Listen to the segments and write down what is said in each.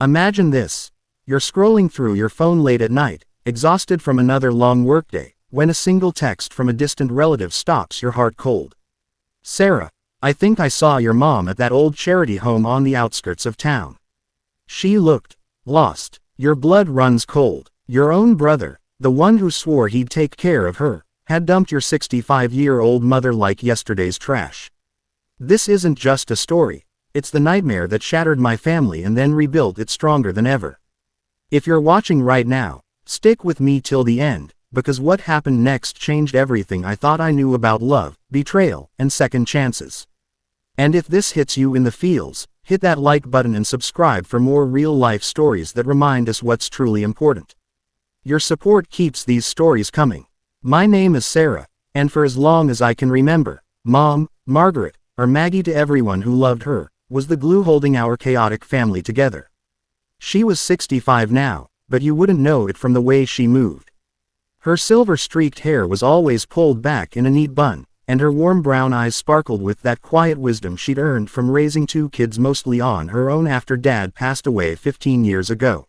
Imagine this. You're scrolling through your phone late at night, exhausted from another long workday, when a single text from a distant relative stops your heart cold. Sarah, I think I saw your mom at that old charity home on the outskirts of town. She looked lost. Your blood runs cold. Your own brother, the one who swore he'd take care of her, had dumped your 65-year-old mother like yesterday's trash. This isn't just a story. It's the nightmare that shattered my family and then rebuilt it stronger than ever. If you're watching right now, stick with me till the end, because what happened next changed everything I thought I knew about love, betrayal, and second chances. And if this hits you in the feels, hit that like button and subscribe for more real-life stories that remind us what's truly important. Your support keeps these stories coming. My name is Sarah, and for as long as I can remember, Mom, Margaret, or Maggie to everyone who loved her, was the glue holding our chaotic family together. She was 65 now, but you wouldn't know it from the way she moved. Her silver-streaked hair was always pulled back in a neat bun, and her warm brown eyes sparkled with that quiet wisdom she'd earned from raising two kids mostly on her own after Dad passed away 15 years ago.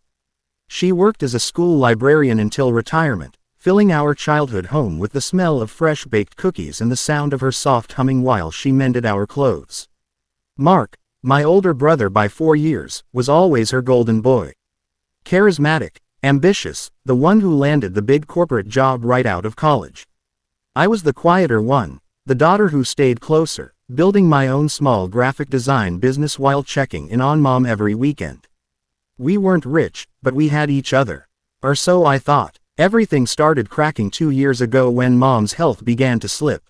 She worked as a school librarian until retirement, filling our childhood home with the smell of fresh-baked cookies and the sound of her soft humming while she mended our clothes. Mark, my older brother by 4 years, was always her golden boy. Charismatic, ambitious, the one who landed the big corporate job right out of college. I was the quieter one, the daughter who stayed closer, building my own small graphic design business while checking in on Mom every weekend. We weren't rich, but we had each other. Or so I thought. Everything started cracking 2 years ago when Mom's health began to slip.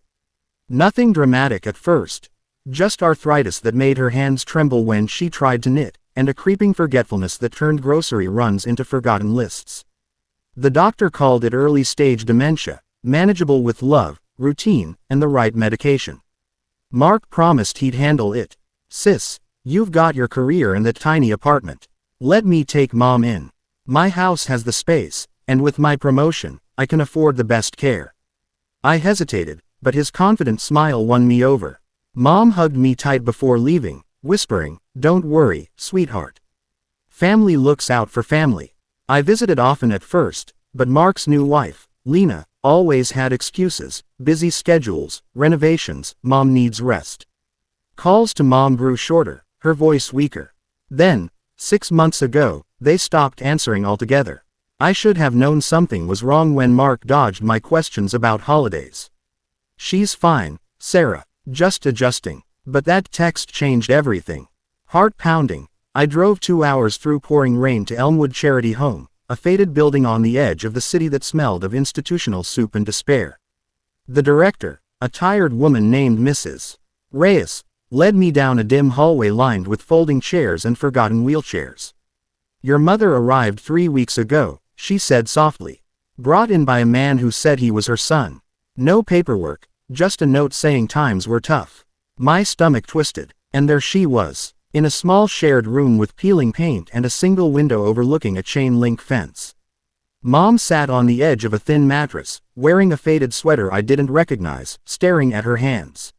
Nothing dramatic at first. Just arthritis that made her hands tremble when she tried to knit, and a creeping forgetfulness that turned grocery runs into forgotten lists. The doctor called it early-stage dementia, manageable with love, routine, and the right medication. Mark promised he'd handle it. Sis, you've got your career and that tiny apartment. Let me take Mom in. My house has the space, and with my promotion, I can afford the best care. I hesitated, but his confident smile won me over. Mom hugged me tight before leaving, whispering, "Don't worry, sweetheart. Family looks out for family." I visited often at first, but Mark's new wife, Lena, always had excuses: busy schedules, renovations, Mom needs rest. Calls to Mom grew shorter, her voice weaker. Then, 6 months ago, they stopped answering altogether. I should have known something was wrong when Mark dodged my questions about holidays. "She's fine, Sarah, just adjusting." But that text changed everything. Heart pounding, I drove 2 hours through pouring rain to Elmwood Charity Home, a faded building on the edge of the city that smelled of institutional soup and despair. The director, a tired woman named Mrs. Reyes, led me down a dim hallway lined with folding chairs and forgotten wheelchairs. "Your mother arrived 3 weeks ago," she said softly. "Brought in by a man who said he was her son. No paperwork, just a note saying times were tough." My stomach twisted, and there she was, in a small shared room with peeling paint and a single window overlooking a chain-link fence. Mom sat on the edge of a thin mattress, wearing a faded sweater I didn't recognize, staring at her hands.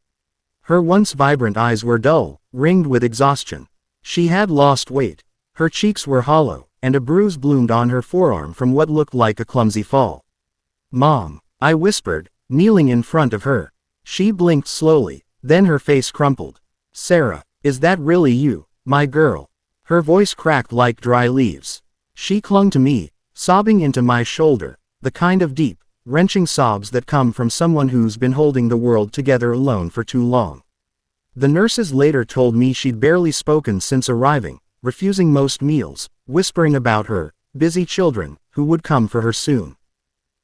Her once vibrant eyes were dull, ringed with exhaustion. She had lost weight. Her cheeks were hollow, and a bruise bloomed on her forearm from what looked like a clumsy fall. "Mom," I whispered, kneeling in front of her. She blinked slowly, then her face crumpled. "Sarah, is that really you, my girl?" Her voice cracked like dry leaves. She clung to me, sobbing into my shoulder, the kind of deep, wrenching sobs that come from someone who's been holding the world together alone for too long. The nurses later told me she'd barely spoken since arriving, refusing most meals, whispering about her busy children, who would come for her soon.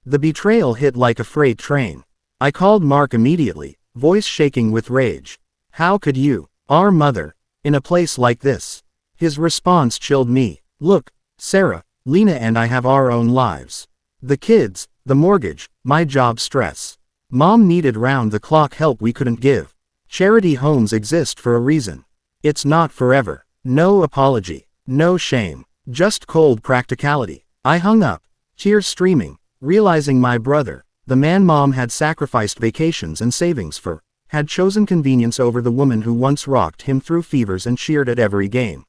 The betrayal hit like a freight train. I called Mark immediately, voice shaking with rage. "How could you, our mother, in a place like this?" His response chilled me. "Look, Sarah, Lena and I have our own lives. The kids, the mortgage, my job stress. Mom needed round-the-clock help we couldn't give. Charity homes exist for a reason. It's not forever. No apology, no shame, just cold practicality." I hung up, tears streaming, realizing my brother, the man Mom had sacrificed vacations and savings for, had chosen convenience over the woman who once rocked him through fevers and cheered at every game.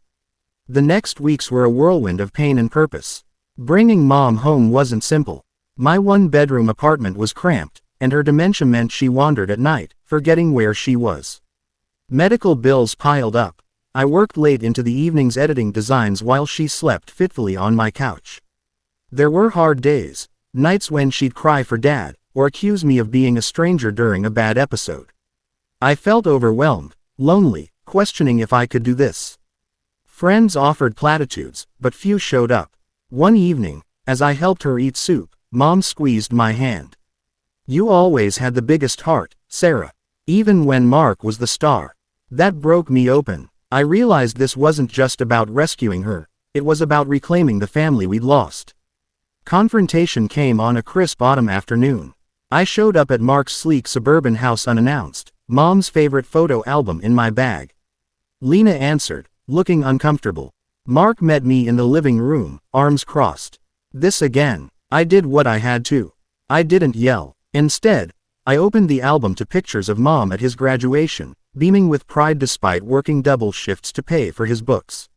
The next weeks were a whirlwind of pain and purpose. Bringing Mom home wasn't simple. My one-bedroom apartment was cramped, and her dementia meant she wandered at night, forgetting where she was. Medical bills piled up. I worked late into the evenings editing designs while she slept fitfully on my couch. There were hard days, nights when she'd cry for Dad, or accuse me of being a stranger during a bad episode. I felt overwhelmed, lonely, questioning if I could do this. Friends offered platitudes, but few showed up. One evening, as I helped her eat soup, Mom squeezed my hand. "You always had the biggest heart, Sarah. Even when Mark was the star." That broke me open. I realized this wasn't just about rescuing her, it was about reclaiming the family we'd lost. Confrontation came on a crisp autumn afternoon. I showed up at Mark's sleek suburban house unannounced, Mom's favorite photo album in my bag. Lena answered, looking uncomfortable. Mark met me in the living room, arms crossed. This again. I did what I had to. I didn't yell. Instead, I opened the album to pictures of Mom at his graduation, beaming with pride despite working double shifts to pay for his books.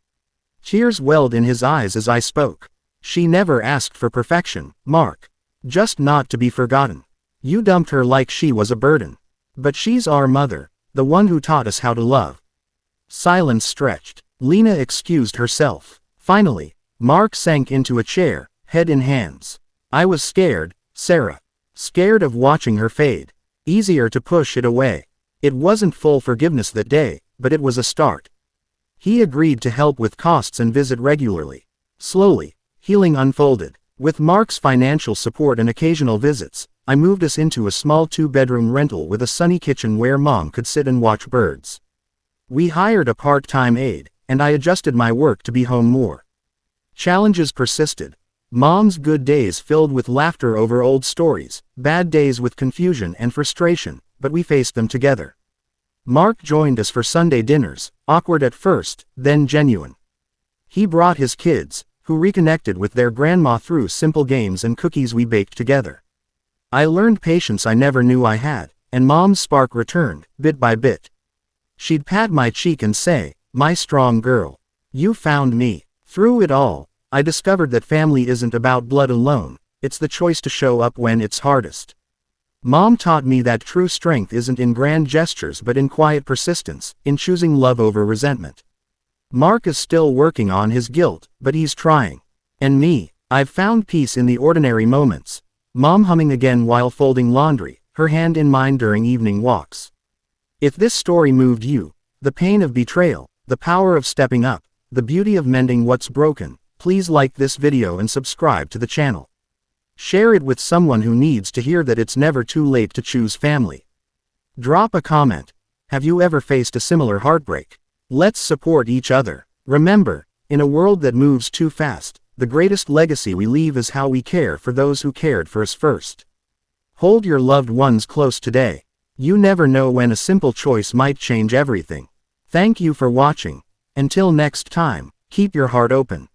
Tears welled in his eyes as I spoke. "She never asked for perfection, Mark. Just not to be forgotten. You dumped her like she was a burden. But she's our mother, the one who taught us how to love." Silence stretched. Lena excused herself. Finally, Mark sank into a chair, head in hands. I was scared, Sarah. Scared of watching her fade. Easier to push it away. It wasn't full forgiveness that day, but it was a start. He agreed to help with costs and visit regularly. Slowly, healing unfolded. With Mark's financial support and occasional visits, I moved us into a small 2-bedroom rental with a sunny kitchen where Mom could sit and watch birds. We hired a part-time aide, and I adjusted my work to be home more. Challenges persisted. Mom's good days filled with laughter over old stories, bad days with confusion and frustration, but we faced them together. Mark joined us for Sunday dinners, awkward at first, then genuine. He brought his kids, who reconnected with their grandma through simple games and cookies we baked together. I learned patience I never knew I had, and Mom's spark returned, bit by bit. She'd pat my cheek and say, "My strong girl. You found me." Through it all, I discovered that family isn't about blood alone, it's the choice to show up when it's hardest. Mom taught me that true strength isn't in grand gestures but in quiet persistence, in choosing love over resentment. Mark is still working on his guilt, but he's trying. And me, I've found peace in the ordinary moments. Mom humming again while folding laundry, her hand in mine during evening walks. If this story moved you, the pain of betrayal, the power of stepping up, the beauty of mending what's broken, please like this video and subscribe to the channel. Share it with someone who needs to hear that it's never too late to choose family. Drop a comment. Have you ever faced a similar heartbreak? Let's support each other. Remember, in a world that moves too fast, the greatest legacy we leave is how we care for those who cared for us first. Hold your loved ones close today. You never know when a simple choice might change everything. Thank you for watching. Until next time, keep your heart open.